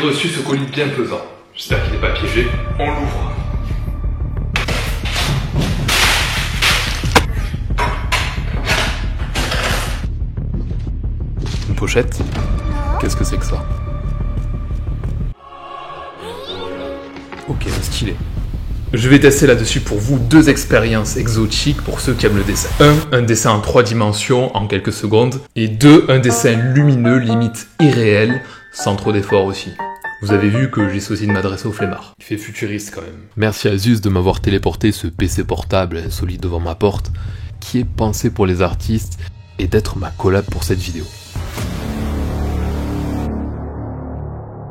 reçu ce colis bien pesant. J'espère qu'il n'est pas piégé. On l'ouvre. Une pochette? Qu'est-ce que c'est que ça? Ok, stylé. Je vais tester là-dessus pour vous 2 expériences exotiques pour ceux qui aiment le dessin. 1, un dessin en 3 dimensions en quelques secondes. Et 2, un dessin lumineux, limite irréel, sans trop d'efforts aussi. Vous avez vu que j'essaie aussi de m'adresser au flemmard. Il fait futuriste quand même. Merci à Zeus de m'avoir téléporté ce PC portable insolite devant ma porte, qui est pensé pour les artistes, et d'être ma collab pour cette vidéo.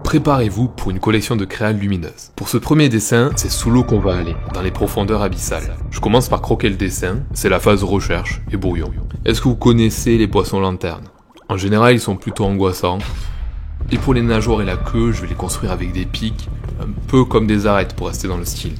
Préparez-vous pour une collection de créales lumineuses. Pour ce premier dessin, c'est sous l'eau qu'on va aller, dans les profondeurs abyssales. Je commence par croquer le dessin, c'est la phase recherche et brouillon. Est-ce que vous connaissez les poissons lanternes? En général, ils sont plutôt angoissants. Et pour les nageoires et la queue, je vais les construire avec des pics, un peu comme des arêtes pour rester dans le style.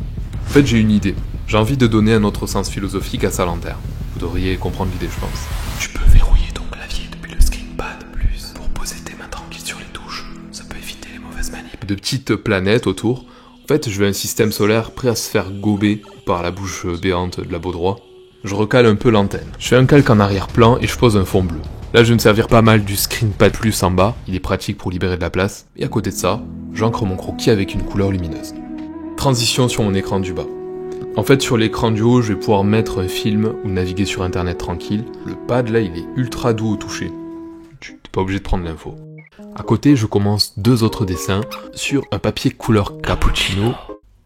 En fait, j'ai une idée. J'ai envie de donner un autre sens philosophique à sa lanterne. Vous devriez comprendre l'idée, je pense. Tu peux verrouiller ton clavier depuis le screenpad plus pour poser tes mains tranquilles sur les touches. Ça peut éviter les mauvaises manips. De petites planètes autour. En fait, je veux un système solaire prêt à se faire gober par la bouche béante de la Baudroie. Je recale un peu l'antenne. Je fais un calque en arrière-plan et je pose un fond bleu. Là, je vais me servir pas mal du screenpad plus en bas. Il est pratique pour libérer de la place. Et à côté de ça, j'ancre mon croquis avec une couleur lumineuse. Transition sur mon écran du bas. En fait, sur l'écran du haut, je vais pouvoir mettre un film ou naviguer sur internet tranquille. Le pad, là, il est ultra doux au toucher. Tu n'es pas obligé de prendre l'info. À côté, je commence 2 autres dessins sur un papier couleur cappuccino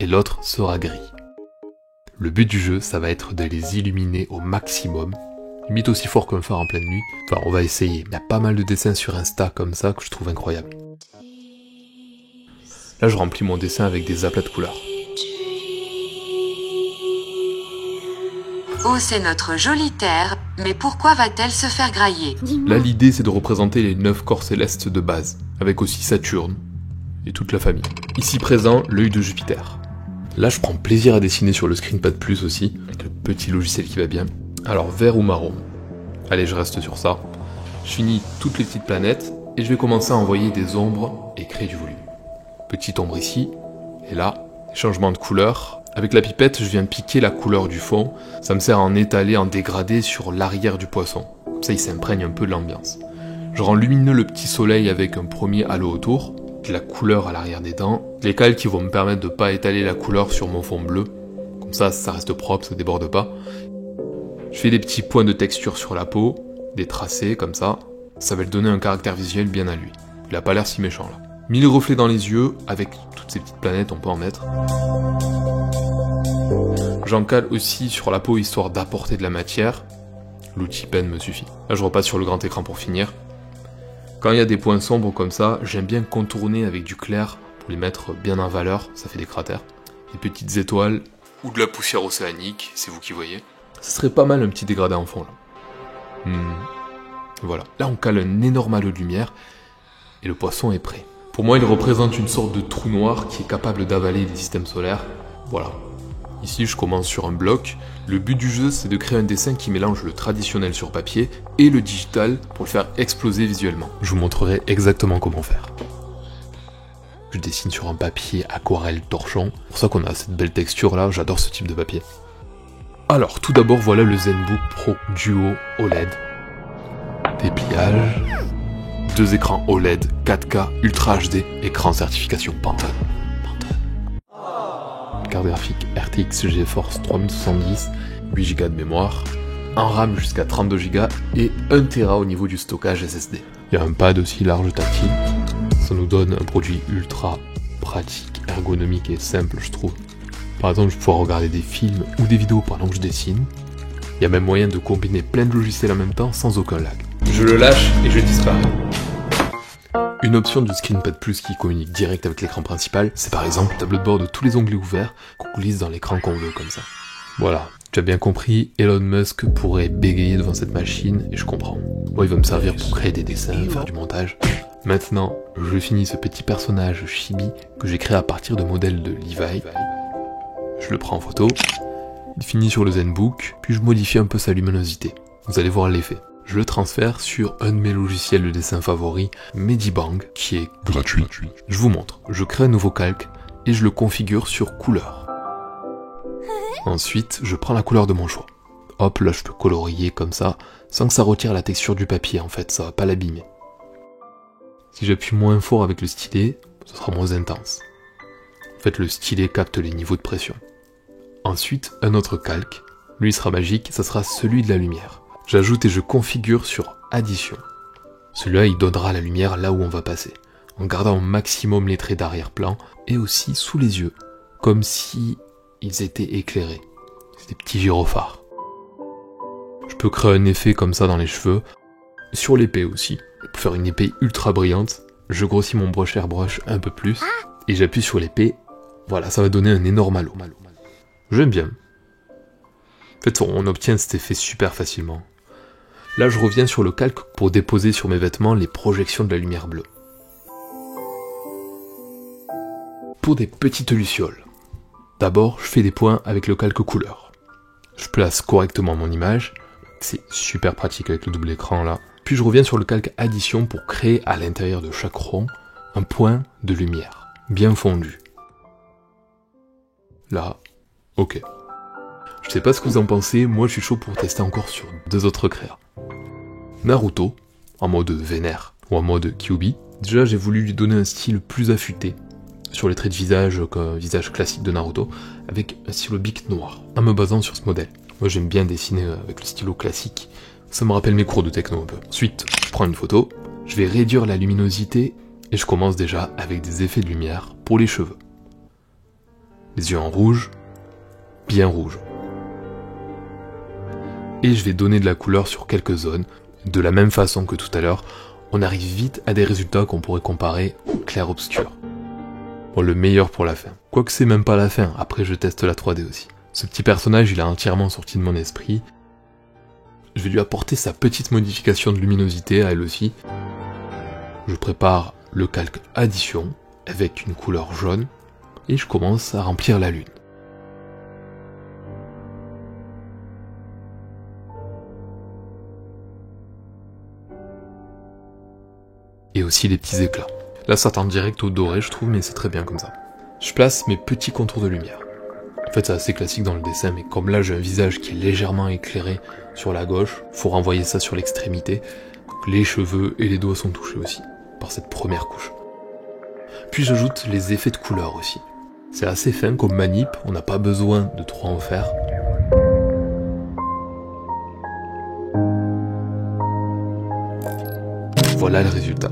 et l'autre sera gris. Le but du jeu, ça va être de les illuminer au maximum, limite aussi fort qu'un phare en pleine nuit. Enfin, on va essayer. Il y a pas mal de dessins sur Insta comme ça que je trouve incroyables. Là, je remplis mon dessin avec des aplats de couleurs. Oh, c'est notre jolie terre, mais pourquoi va-t-elle se faire grailler? Là, l'idée, c'est de représenter les 9 corps célestes de base, avec aussi Saturne et toute la famille. Ici présent, l'œil de Jupiter. Là, je prends plaisir à dessiner sur le screenpad plus aussi, avec le petit logiciel qui va bien. Alors, vert ou marron? Allez, je reste sur ça. Je finis toutes les petites planètes, et je vais commencer à envoyer des ombres et créer du volume. Petite ombre ici, et là, changement de couleur. Avec la pipette, je viens piquer la couleur du fond. Ça me sert à en étaler en dégradé sur l'arrière du poisson. Comme ça, il s'imprègne un peu de l'ambiance. Je rends lumineux le petit soleil avec un premier halo autour, de la couleur à l'arrière des dents, les cales qui vont me permettre de ne pas étaler la couleur sur mon fond bleu. Comme ça reste propre, ça déborde pas. Je fais des petits points de texture sur la peau, des tracés comme ça. Ça va lui donner un caractère visuel bien à lui. Il a pas l'air si méchant là. 1000 reflets dans les yeux, avec toutes ces petites planètes, on peut en mettre. J'en cale aussi sur la peau histoire d'apporter de la matière. L'outil pen me suffit. Là, je repasse sur le grand écran pour finir. Quand il y a des points sombres comme ça, j'aime bien contourner avec du clair pour les mettre bien en valeur, ça fait des cratères. Des petites étoiles ou de la poussière océanique, c'est vous qui voyez. Ce serait pas mal un petit dégradé en fond là. Voilà. Là, on cale un énorme halo de lumière et le poisson est prêt. Pour moi, il représente une sorte de trou noir qui est capable d'avaler les systèmes solaires. Voilà. Ici, je commence sur un bloc. Le but du jeu, c'est de créer un dessin qui mélange le traditionnel sur papier et le digital pour le faire exploser visuellement. Je vous montrerai exactement comment faire. Je dessine sur un papier aquarelle torchon. C'est pour ça qu'on a cette belle texture là, j'adore ce type de papier. Alors, tout d'abord, voilà le ZenBook Pro Duo OLED. Dépliage. 2 écrans OLED 4K Ultra HD, écran certification Pantone. Carte graphique RTX GeForce 3070, 8 Go de mémoire, en RAM jusqu'à 32 Go et 1 Tera au niveau du stockage SSD. Il y a un pad aussi large tactile, ça nous donne un produit ultra pratique, ergonomique et simple je trouve. Par exemple, je vais pouvoir regarder des films ou des vidéos pendant que je dessine. Il y a même moyen de combiner plein de logiciels en même temps sans aucun lag. Je le lâche et je disparais. Une option du screenpad plus qui communique direct avec l'écran principal, c'est par exemple le tableau de bord de tous les onglets ouverts qu'on glisse dans l'écran qu'on veut comme ça. Voilà, tu as bien compris, Elon Musk pourrait bégayer devant cette machine et je comprends. Moi, il va me servir pour créer des dessins, faire du montage. Maintenant, je finis ce petit personnage chibi que j'ai créé à partir de modèles de Levi. Je le prends en photo, il finit sur le ZenBook, puis je modifie un peu sa luminosité. Vous allez voir l'effet. je le transfère sur un de mes logiciels de dessin favoris, Medibang, qui est gratuit. Je vous montre, je crée un nouveau calque et je le configure sur couleur. Ensuite, je prends la couleur de mon choix. Hop, là je peux colorier comme ça, sans que ça retire la texture du papier en fait, ça va pas l'abîmer. Si j'appuie moins fort avec le stylet, ce sera moins intense. En fait, le stylet capte les niveaux de pression. Ensuite, un autre calque, lui sera magique, ça sera celui de la lumière. J'ajoute et je configure sur addition. Celui-là, il donnera la lumière là où on va passer, en gardant au maximum les traits d'arrière-plan et aussi sous les yeux, comme si ils étaient éclairés. C'est des petits gyrophares. Je peux créer un effet comme ça dans les cheveux, sur l'épée aussi. Pour faire une épée ultra brillante, je grossis mon brush airbrush un peu plus, et j'appuie sur l'épée, voilà, ça va donner un énorme halo. J'aime bien. En fait, on obtient cet effet super facilement. Là, je reviens sur le calque pour déposer sur mes vêtements les projections de la lumière bleue. Pour des petites lucioles, d'abord, je fais des points avec le calque couleur. Je place correctement mon image, c'est super pratique avec le double écran là. Puis je reviens sur le calque addition pour créer à l'intérieur de chaque rond un point de lumière, bien fondu. Là, ok. Je sais pas ce que vous en pensez, moi je suis chaud pour tester encore sur 2 autres créas. Naruto, en mode vénère, ou en mode Kyuubi. Déjà j'ai voulu lui donner un style plus affûté, sur les traits de visage, visage classique de Naruto, avec un stylo bic noir, en me basant sur ce modèle. Moi j'aime bien dessiner avec le stylo classique, ça me rappelle mes cours de techno un peu. Ensuite, je prends une photo, je vais réduire la luminosité, et je commence déjà avec des effets de lumière pour les cheveux. Les yeux en rouge, bien rouge. Et je vais donner de la couleur sur quelques zones, de la même façon que tout à l'heure, on arrive vite à des résultats qu'on pourrait comparer au clair-obscur. Bon, le meilleur pour la fin. Quoique c'est même pas la fin, après je teste la 3D aussi. Ce petit personnage, il a entièrement sorti de mon esprit. Je vais lui apporter sa petite modification de luminosité à elle aussi. Je prépare le calque addition, avec une couleur jaune, et je commence à remplir la lune. Et aussi les petits éclats. Là ça tend direct au doré je trouve, mais c'est très bien comme ça. Je place mes petits contours de lumière. En fait c'est assez classique dans le dessin, mais comme là j'ai un visage qui est légèrement éclairé sur la gauche, faut renvoyer ça sur l'extrémité. Les cheveux et les doigts sont touchés aussi, par cette première couche. Puis j'ajoute les effets de couleur aussi. C'est assez fin comme manip, on n'a pas besoin de trop en faire. Voilà le résultat.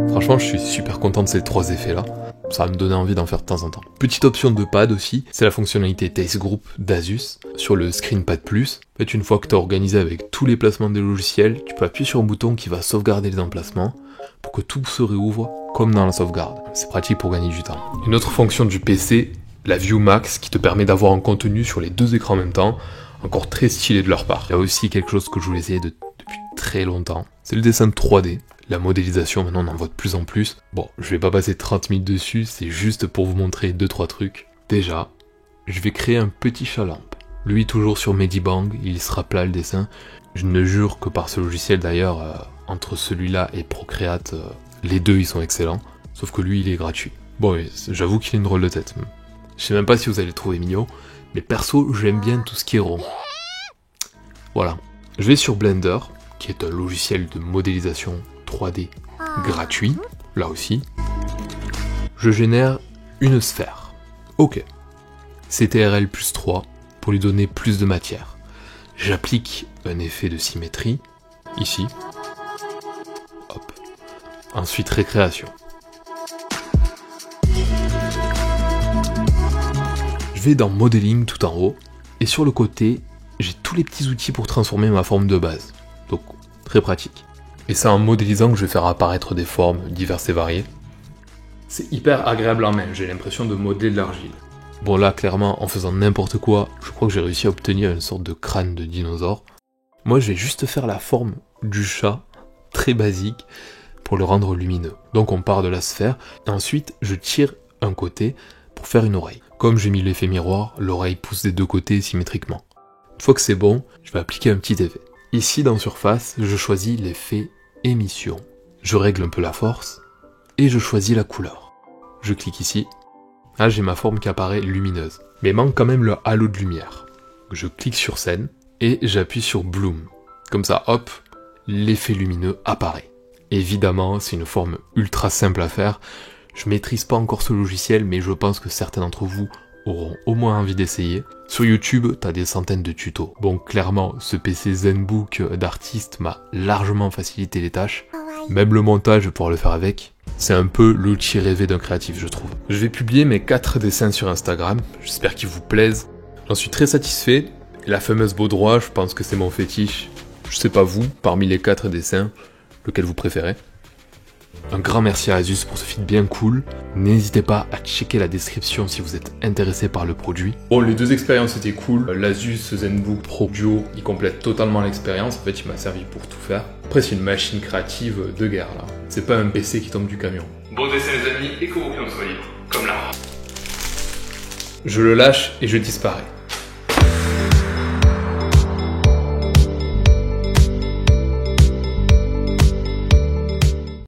Franchement, je suis super content de ces 3 effets-là. Ça va me donner envie d'en faire de temps en temps. Petite option de pad aussi, c'est la fonctionnalité Taste Group d'Asus sur le ScreenPad Plus. En fait, une fois que tu as organisé avec tous les placements des logiciels, tu peux appuyer sur un bouton qui va sauvegarder les emplacements pour que tout se réouvre comme dans la sauvegarde. C'est pratique pour gagner du temps. Une autre fonction du PC, la View Max, qui te permet d'avoir un contenu sur les 2 écrans en même temps, encore très stylé de leur part. Il y a aussi quelque chose que je voulais essayer depuis très longtemps, c'est le dessin 3D. La modélisation, maintenant on en voit de plus en plus. Bon, je vais pas passer 30 minutes dessus, c'est juste pour vous montrer 2-3 trucs. Déjà, je vais créer un petit chat lampe. Lui toujours sur Medibang, il sera plat le dessin. Je ne jure que par ce logiciel d'ailleurs, entre celui-là et Procreate, les deux ils sont excellents. Sauf que lui il est gratuit. Bon, oui, j'avoue qu'il a une drôle de tête. Je sais même pas si vous allez le trouver mignon, mais perso j'aime bien tout ce qui est rond. Voilà. Je vais sur Blender, qui est un logiciel de modélisation 3D gratuit, là aussi. Je génère une sphère. Ok. CTRL plus 3 pour lui donner plus de matière. J'applique un effet de symétrie, ici. Hop. Ensuite récréation. Je vais dans Modeling tout en haut, et sur le côté, j'ai tous les petits outils pour transformer ma forme de base. Donc, très pratique. Et c'est en modélisant que je vais faire apparaître des formes diverses et variées. C'est hyper agréable en main, j'ai l'impression de modeler de l'argile. Bon là, clairement, en faisant n'importe quoi, je crois que j'ai réussi à obtenir une sorte de crâne de dinosaure. Moi, je vais juste faire la forme du chat, très basique, pour le rendre lumineux. Donc on part de la sphère, et ensuite je tire un côté pour faire une oreille. Comme j'ai mis l'effet miroir, l'oreille pousse des 2 côtés symétriquement. Une fois que c'est bon, je vais appliquer un petit effet. Ici dans Surface, je choisis l'effet émission. Je règle un peu la force et je choisis la couleur. Je clique ici. Ah, j'ai ma forme qui apparaît lumineuse. Mais manque quand même le halo de lumière. Je clique sur scène et j'appuie sur Bloom. Comme ça, hop, l'effet lumineux apparaît. Évidemment, c'est une forme ultra simple à faire. Je maîtrise pas encore ce logiciel, mais je pense que certains d'entre vous auront au moins envie d'essayer. Sur YouTube, t'as des centaines de tutos. Bon, clairement, ce PC ZenBook d'artiste m'a largement facilité les tâches. Même le montage, je vais pouvoir le faire avec. C'est un peu l'outil rêvé d'un créatif, je trouve. Je vais publier mes 4 dessins sur Instagram. J'espère qu'ils vous plaisent. J'en suis très satisfait. La fameuse baudroie, je pense que c'est mon fétiche. Je sais pas vous, parmi les 4 dessins, lequel vous préférez. Un grand merci à Asus pour ce feed bien cool. N'hésitez pas à checker la description si vous êtes intéressé par le produit. Bon, les deux expériences étaient cool. L'Asus ZenBook Pro Duo, il complète totalement l'expérience. En fait, il m'a servi pour tout faire. Après, c'est une machine créative de guerre, là. C'est pas un PC qui tombe du camion. Bon dessin, les amis, et que vos pions soient libres. Comme là. Je le lâche et je disparais.